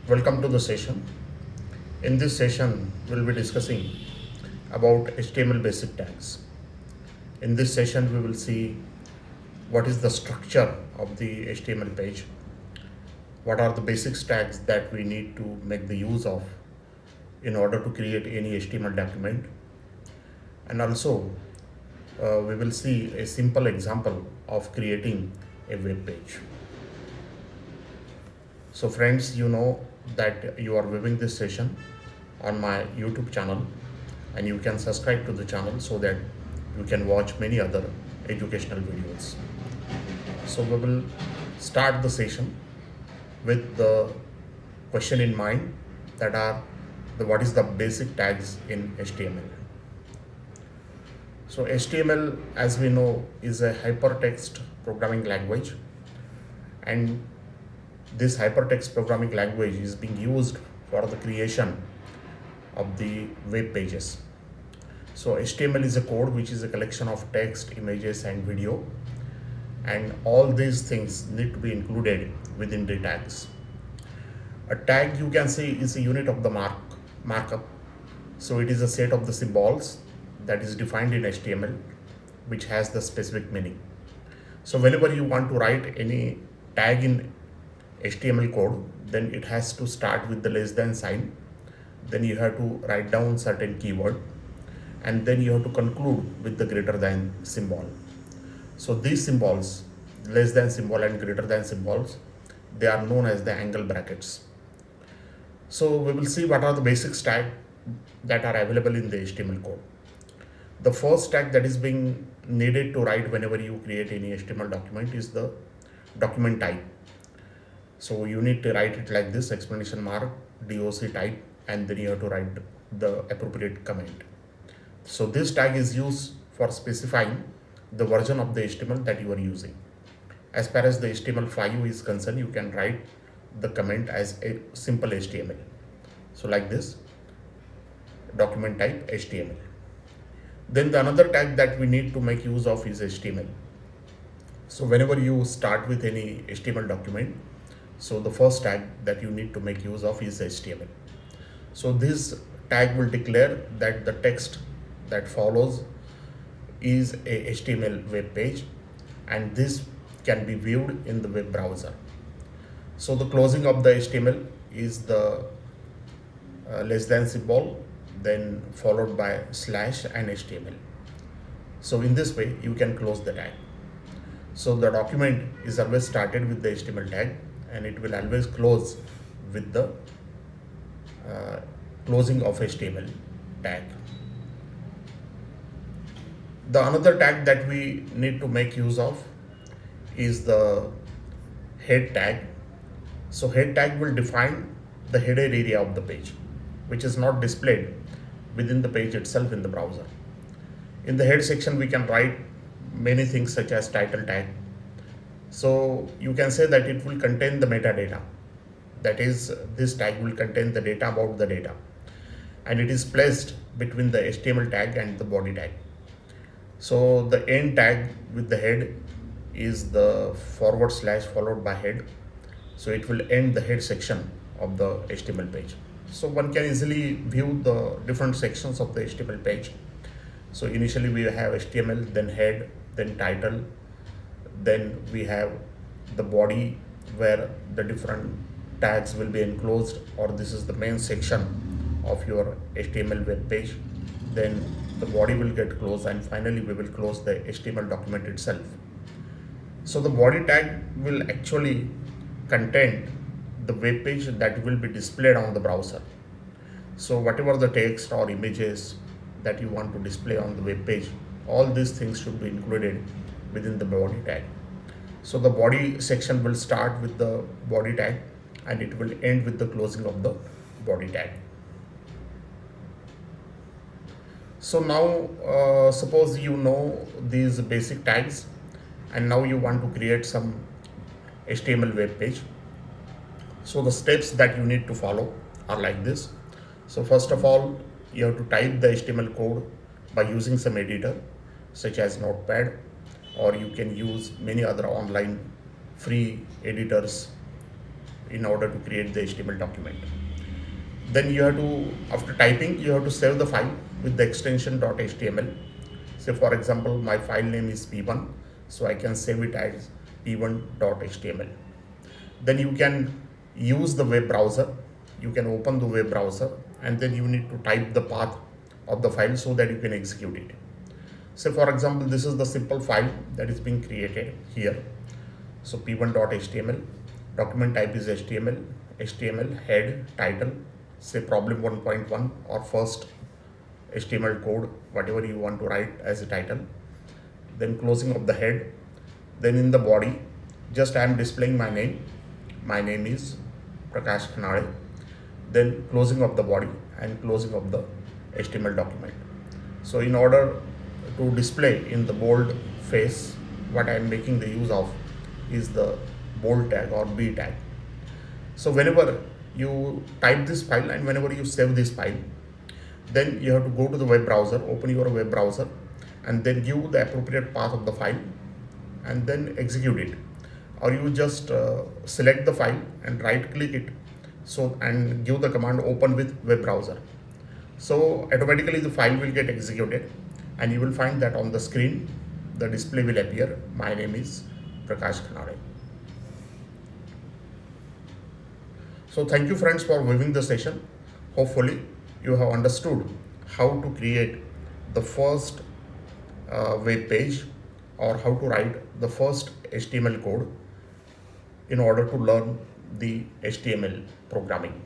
Welcome to the session. In this session, we'll be discussing about HTML basic tags. In this session, we will see what is the structure of the HTML page, what are the basic tags that we need to make the use of in order to create any HTML document, and also we will see a simple example of creating a web page. So friends, you know that you are viewing this session on my YouTube channel, and you can subscribe to the channel so that you can watch many other educational videos. So we will start the session with the question in mind, that are what is the basic tags in HTML. So HTML, as we know, is a hypertext programming language, and this hypertext programming language is being used for the creation of the web pages. So HTML is a code which is a collection of text, images, and video, and all these things need to be included within the tags. A tag, you can say, is a unit of the markup. So it is a set of the symbols that is defined in HTML, which has the specific meaning. So whenever you want to write any tag in HTML code, then it has to start with the less than sign. Then you have to write down certain keyword, and then you have to conclude with the greater than symbol. So these symbols, less than symbol and greater than symbols, they are known as the angle brackets. So we will see what are the basic tags that are available in the HTML code. The first tag that is being needed to write whenever you create any HTML document is the document type. So you need to write it like this, exclamation mark, doc type, and then you have to write the appropriate comment. So this tag is used for specifying the version of the HTML that you are using. As far as the HTML5 is concerned, you can write the comment as a simple HTML. So like this, document type HTML. Then the another tag that we need to make use of is HTML. So whenever you start with any HTML document, so the first tag that you need to make use of is HTML. So this tag will declare that the text that follows is a HTML web page, and this can be viewed in the web browser. So the closing of the HTML is the less than symbol, then followed by slash and HTML. So in this way you can close the tag. So the document is always started with the HTML tag, and it will always close with the closing of HTML tag. The another tag that we need to make use of is the head tag. So head tag will define the header area of the page, which is not displayed within the page itself in the browser. In the head section, we can write many things such as title tag. So you can say that it will contain the metadata. That is, this tag will contain the data about the data, and it is placed between the HTML tag and the body tag. So the end tag with the head is the forward slash followed by head. So it will end the head section of the HTML page. So one can easily view the different sections of the HTML page. So initially we have HTML, then head, then title, then we have the body where the different tags will be enclosed, or this is the main section of your HTML web page. Then the body will get closed, and finally we will close the HTML document itself. So the body tag will actually contain the web page that will be displayed on the browser. So whatever the text or images that you want to display on the web page, all these things should be included within the body tag. So the body section will start with the body tag, and it will end with the closing of the body tag. So now suppose you know these basic tags, and now you want to create some HTML web page. So the steps that you need to follow are like this. So first of all, you have to type the HTML code by using some editor such as Notepad, or you can use many other online free editors in order to create the HTML document. Then you have to, after typing, you have to save the file with the extension .html. Say for example, my file name is p1, so I can save it as p1.html. Then you can use the web browser. You can open the web browser and then you need to type the path of the file so that you can execute it. So for example, this is the simple file that is being created here. So p1.html, document type is HTML, head, title, say problem 1.1 or first HTML code, whatever you want to write as a title. Then closing of the head. Then in the body, just I am displaying my name. My name is Prakash Khanade. Then closing of the body and closing of the HTML document. So in order to display in the bold face, what I am making the use of is the bold tag or B tag. So whenever you type this file and whenever you save this file, then you have to go to the web browser, open your web browser, and then give the appropriate path of the file and then execute it. Or you just select the file and right click it, so and give the command open with web browser. So automatically the file will get executed and you will find that on the screen the display will appear, my name is Prakash Khanade. So thank you friends for viewing the session. Hopefully you have understood how to create the first web page or how to write the first HTML code in order to learn the HTML programming.